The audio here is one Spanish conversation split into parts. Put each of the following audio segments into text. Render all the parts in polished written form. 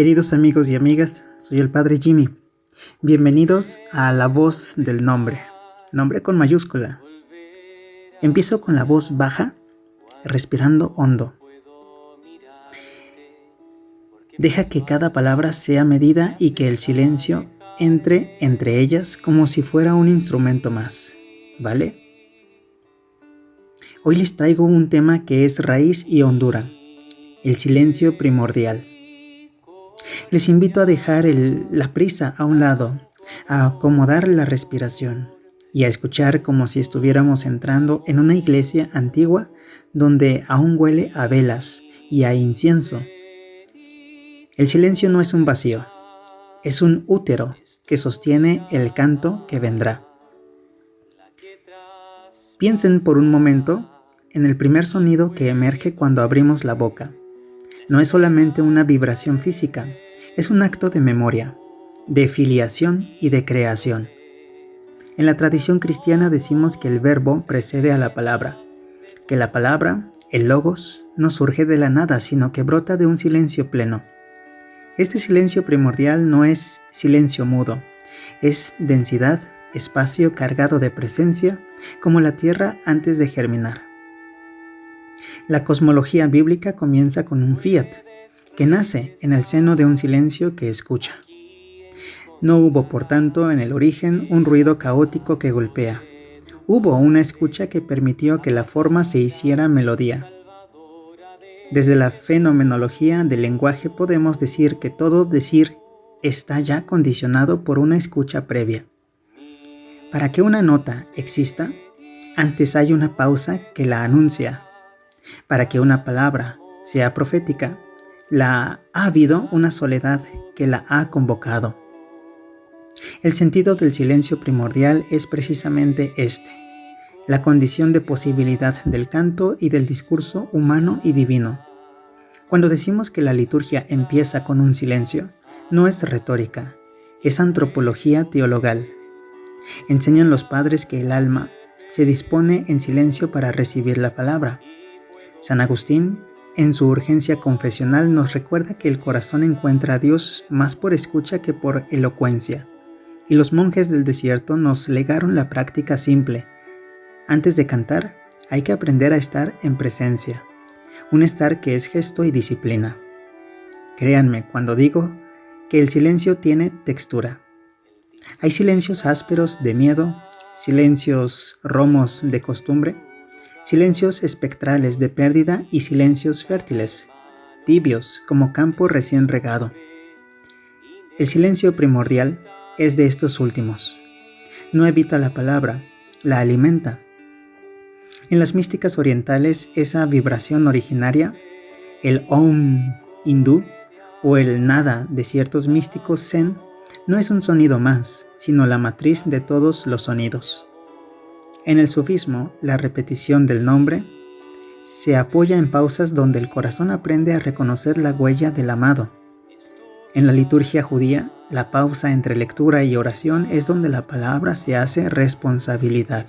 Queridos amigos y amigas, soy el Padre Jimmy. Bienvenidos a La Voz del Nombre, nombre con mayúscula. Empiezo con la voz baja, respirando hondo. Deja que cada palabra sea medida y que el silencio entre ellas como si fuera un instrumento más, ¿vale? Hoy les traigo un tema que es raíz y hondura, el silencio primordial. Les invito a dejar la prisa a un lado, a acomodar la respiración y a escuchar como si estuviéramos entrando en una iglesia antigua donde aún huele a velas y a incienso. El silencio no es un vacío, es un útero que sostiene el canto que vendrá. Piensen por un momento en el primer sonido que emerge cuando abrimos la boca. No es solamente una vibración física, es un acto de memoria, de filiación y de creación. En la tradición cristiana decimos que el verbo precede a la palabra, que la palabra, el logos, no surge de la nada, sino que brota de un silencio pleno. Este silencio primordial no es silencio mudo, es densidad, espacio cargado de presencia, como la tierra antes de germinar. La cosmología bíblica comienza con un fiat, que nace en el seno de un silencio que escucha. No hubo, por tanto, en el origen un ruido caótico que golpea. Hubo una escucha que permitió que la forma se hiciera melodía. Desde la fenomenología del lenguaje podemos decir que todo decir está ya condicionado por una escucha previa. Para que una nota exista, antes hay una pausa que la anuncia. Para que una palabra sea profética, ha habido una soledad que la ha convocado. El sentido del silencio primordial es precisamente este, la condición de posibilidad del canto y del discurso humano y divino. Cuando decimos que la liturgia empieza con un silencio, no es retórica, es antropología teologal. Enseñan los padres que el alma se dispone en silencio para recibir la palabra. San Agustín, en su urgencia confesional, nos recuerda que el corazón encuentra a Dios más por escucha que por elocuencia. Y los monjes del desierto nos legaron la práctica simple. Antes de cantar, hay que aprender a estar en presencia. Un estar que es gesto y disciplina. Créanme cuando digo que el silencio tiene textura. Hay silencios ásperos de miedo, silencios romos de costumbre, silencios espectrales de pérdida y silencios fértiles, tibios como campo recién regado. El silencio primordial es de estos últimos. No evita la palabra, la alimenta. En las místicas orientales, esa vibración originaria, el Om hindú o el nada de ciertos místicos zen, no es un sonido más, sino la matriz de todos los sonidos. En el sufismo, la repetición del nombre se apoya en pausas donde el corazón aprende a reconocer la huella del amado. En la liturgia judía, la pausa entre lectura y oración es donde la palabra se hace responsabilidad.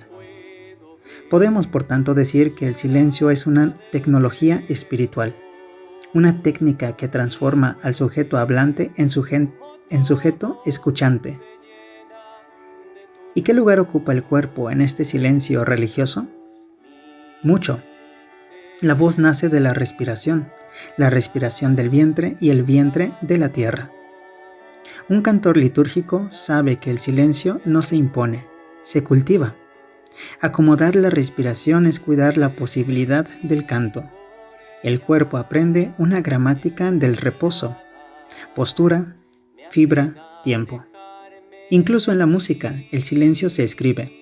Podemos, por tanto, decir que el silencio es una tecnología espiritual, una técnica que transforma al sujeto hablante en sujeto escuchante. ¿Y qué lugar ocupa el cuerpo en este silencio religioso? Mucho. La voz nace de la respiración del vientre y el vientre de la tierra. Un cantor litúrgico sabe que el silencio no se impone, se cultiva. Acomodar la respiración es cuidar la posibilidad del canto. El cuerpo aprende una gramática del reposo, postura, fibra, tiempo. Incluso en la música, el silencio se escribe.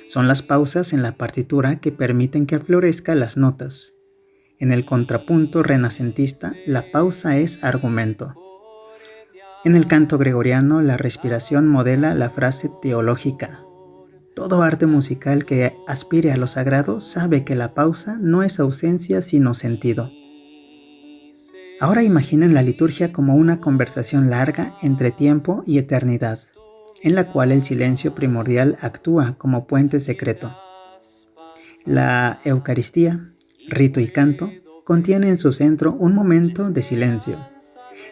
Son las pausas en la partitura que permiten que florezcan las notas. En el contrapunto renacentista, la pausa es argumento. En el canto gregoriano, la respiración modela la frase teológica. Todo arte musical que aspire a lo sagrado sabe que la pausa no es ausencia sino sentido. Ahora imaginen la liturgia como una conversación larga entre tiempo y eternidad, en la cual el silencio primordial actúa como puente secreto. La Eucaristía, rito y canto, contiene en su centro un momento de silencio.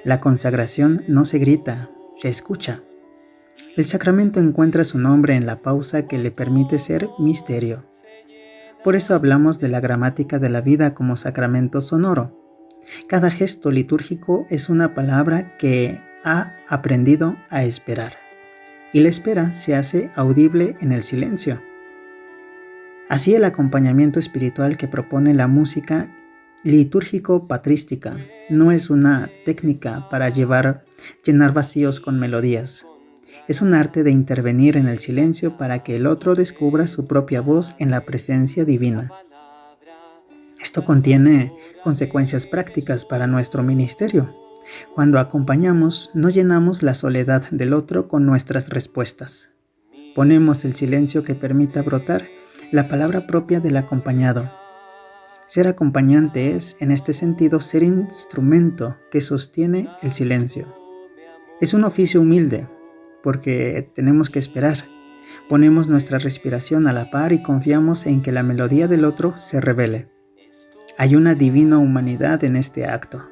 La consagración no se grita, se escucha. El sacramento encuentra su nombre en la pausa que le permite ser misterio. Por eso hablamos de la gramática de la vida como sacramento sonoro. Cada gesto litúrgico es una palabra que ha aprendido a esperar. Y la espera se hace audible en el silencio. Así el acompañamiento espiritual que propone la música litúrgico-patrística no es una técnica para llenar vacíos con melodías. Es un arte de intervenir en el silencio para que el otro descubra su propia voz en la presencia divina. Esto contiene consecuencias prácticas para nuestro ministerio. Cuando acompañamos, no llenamos la soledad del otro con nuestras respuestas. Ponemos el silencio que permita brotar la palabra propia del acompañado. Ser acompañante es, en este sentido, ser instrumento que sostiene el silencio. Es un oficio humilde, porque tenemos que esperar. Ponemos nuestra respiración a la par y confiamos en que la melodía del otro se revele. Hay una divina humanidad en este acto.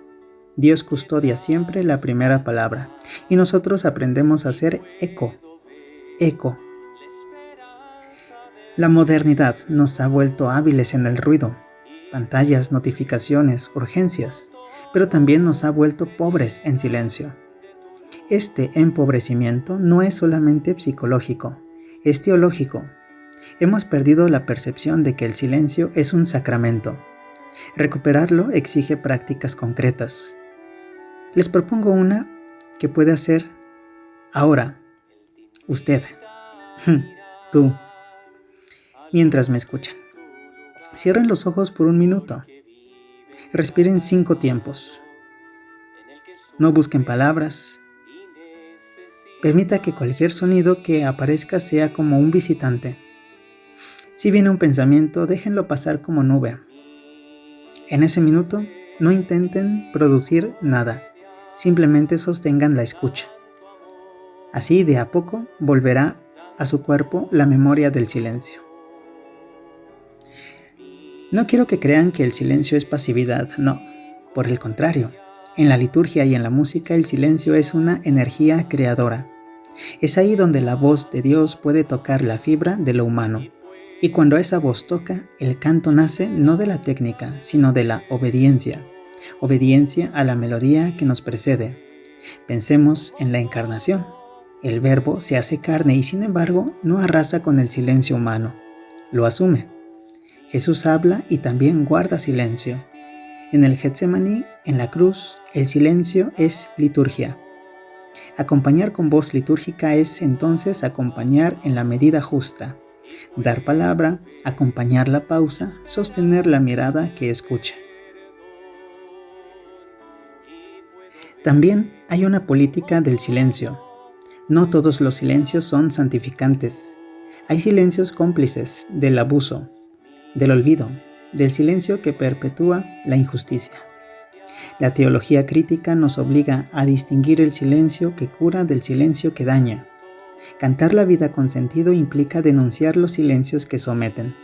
Dios custodia siempre la primera palabra y nosotros aprendemos a hacer eco. La modernidad nos ha vuelto hábiles en el ruido, pantallas, notificaciones, urgencias, pero también nos ha vuelto pobres en silencio. Este empobrecimiento no es solamente psicológico, es teológico. Hemos perdido la percepción de que el silencio es un sacramento. Recuperarlo exige prácticas concretas. Les propongo una que puede hacer ahora, usted, tú, mientras me escuchan. Cierren los ojos por 1 minuto. Respiren 5 tiempos. No busquen palabras. Permita que cualquier sonido que aparezca sea como un visitante. Si viene un pensamiento, déjenlo pasar como nube. En ese minuto, no intenten producir nada. Simplemente sostengan la escucha. Así, de a poco, volverá a su cuerpo la memoria del silencio. No quiero que crean que el silencio es pasividad, no. Por el contrario, en la liturgia y en la música el silencio es una energía creadora. Es ahí donde la voz de Dios puede tocar la fibra de lo humano. Y cuando esa voz toca, el canto nace no de la técnica, sino de la obediencia. Obediencia a la melodía que nos precede. Pensemos en la encarnación. El Verbo se hace carne y sin embargo no arrasa con el silencio humano. Lo asume. Jesús habla y también guarda silencio. En el Getsemaní, en la cruz, el silencio es liturgia. Acompañar con voz litúrgica es entonces acompañar en la medida justa. Dar palabra, acompañar la pausa, sostener la mirada que escucha. También hay una política del silencio. No todos los silencios son santificantes. Hay silencios cómplices del abuso, del olvido, del silencio que perpetúa la injusticia. La teología crítica nos obliga a distinguir el silencio que cura del silencio que daña. Cantar la vida con sentido implica denunciar los silencios que someten.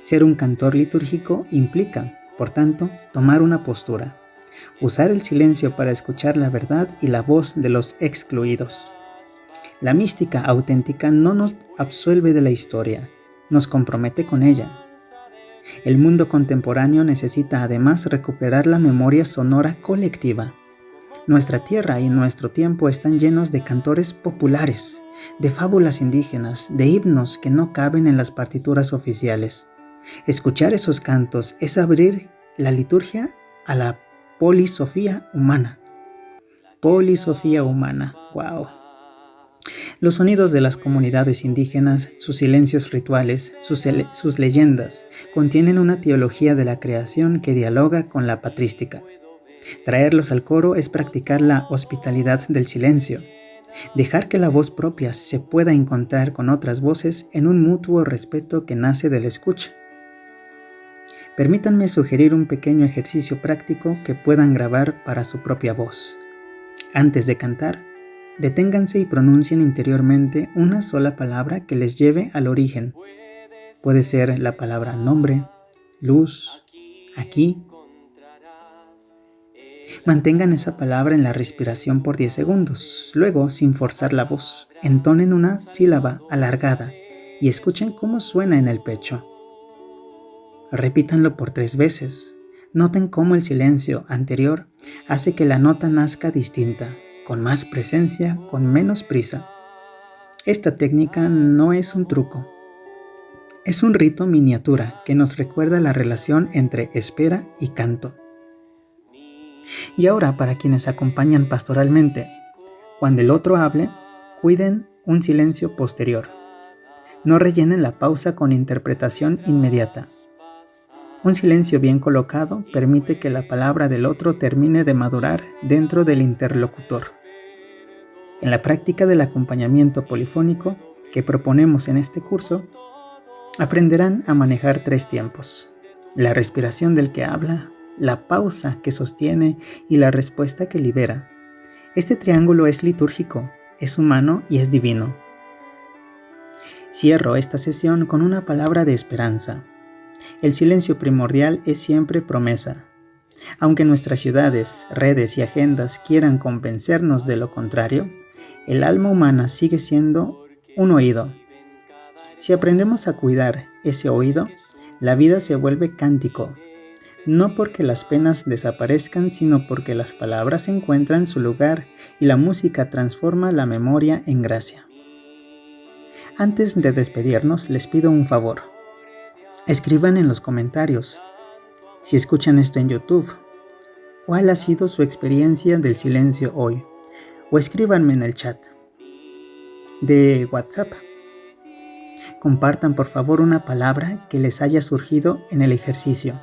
Ser un cantor litúrgico implica, por tanto, tomar una postura. Usar el silencio para escuchar la verdad y la voz de los excluidos. La mística auténtica no nos absuelve de la historia, nos compromete con ella. El mundo contemporáneo necesita además recuperar la memoria sonora colectiva. Nuestra tierra y nuestro tiempo están llenos de cantores populares, de fábulas indígenas, de himnos que no caben en las partituras oficiales. Escuchar esos cantos es abrir la liturgia a la polisofía humana. Polisofía humana, wow. Los sonidos de las comunidades indígenas, sus silencios rituales, sus leyendas, contienen una teología de la creación que dialoga con la patrística. Traerlos al coro es practicar la hospitalidad del silencio, dejar que la voz propia se pueda encontrar con otras voces en un mutuo respeto que nace de la escucha. Permítanme sugerir un pequeño ejercicio práctico que puedan grabar para su propia voz. Antes de cantar, deténganse y pronuncien interiormente una sola palabra que les lleve al origen. Puede ser la palabra nombre, luz, aquí. Mantengan esa palabra en la respiración por 10 segundos. Luego, sin forzar la voz, entonen una sílaba alargada y escuchen cómo suena en el pecho. Repítanlo por 3 veces. Noten cómo el silencio anterior hace que la nota nazca distinta, con más presencia, con menos prisa. Esta técnica no es un truco. Es un rito miniatura que nos recuerda la relación entre espera y canto. Y ahora, para quienes acompañan pastoralmente, cuando el otro hable, cuiden un silencio posterior. No rellenen la pausa con interpretación inmediata. Un silencio bien colocado permite que la palabra del otro termine de madurar dentro del interlocutor. En la práctica del acompañamiento polifónico que proponemos en este curso, aprenderán a manejar 3 tiempos: la respiración del que habla, la pausa que sostiene y la respuesta que libera. Este triángulo es litúrgico, es humano y es divino. Cierro esta sesión con una palabra de esperanza. El silencio primordial es siempre promesa. Aunque nuestras ciudades, redes y agendas quieran convencernos de lo contrario, el alma humana sigue siendo un oído. Si aprendemos a cuidar ese oído, la vida se vuelve cántico, no porque las penas desaparezcan, sino porque las palabras encuentran su lugar y la música transforma la memoria en gracia. Antes de despedirnos, les pido un favor. Escriban en los comentarios, si escuchan esto en YouTube, ¿cuál ha sido su experiencia del silencio hoy? O escríbanme en el chat de WhatsApp. Compartan por favor una palabra que les haya surgido en el ejercicio.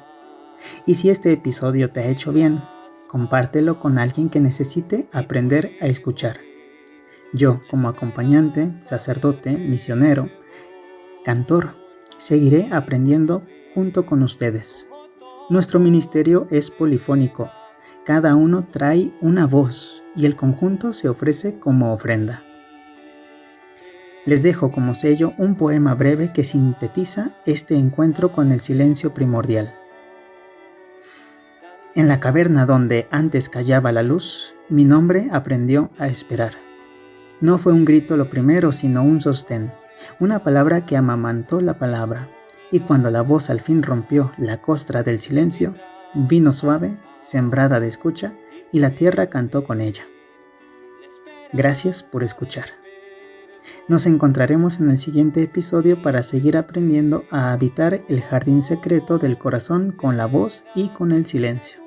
Y si este episodio te ha hecho bien, compártelo con alguien que necesite aprender a escuchar. Yo, como acompañante, sacerdote, misionero, cantor, seguiré aprendiendo junto con ustedes. Nuestro ministerio es polifónico. Cada uno trae una voz y el conjunto se ofrece como ofrenda. Les dejo como sello un poema breve que sintetiza este encuentro con el silencio primordial. En la caverna donde antes callaba la luz, mi nombre aprendió a esperar. No fue un grito lo primero, sino un sostén, una palabra que amamantó la palabra, y cuando la voz al fin rompió la costra del silencio, vino suave, sembrada de escucha, y la tierra cantó con ella. Gracias por escuchar. Nos encontraremos en el siguiente episodio para seguir aprendiendo a habitar el jardín secreto del corazón con la voz y con el silencio.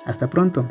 Hasta pronto.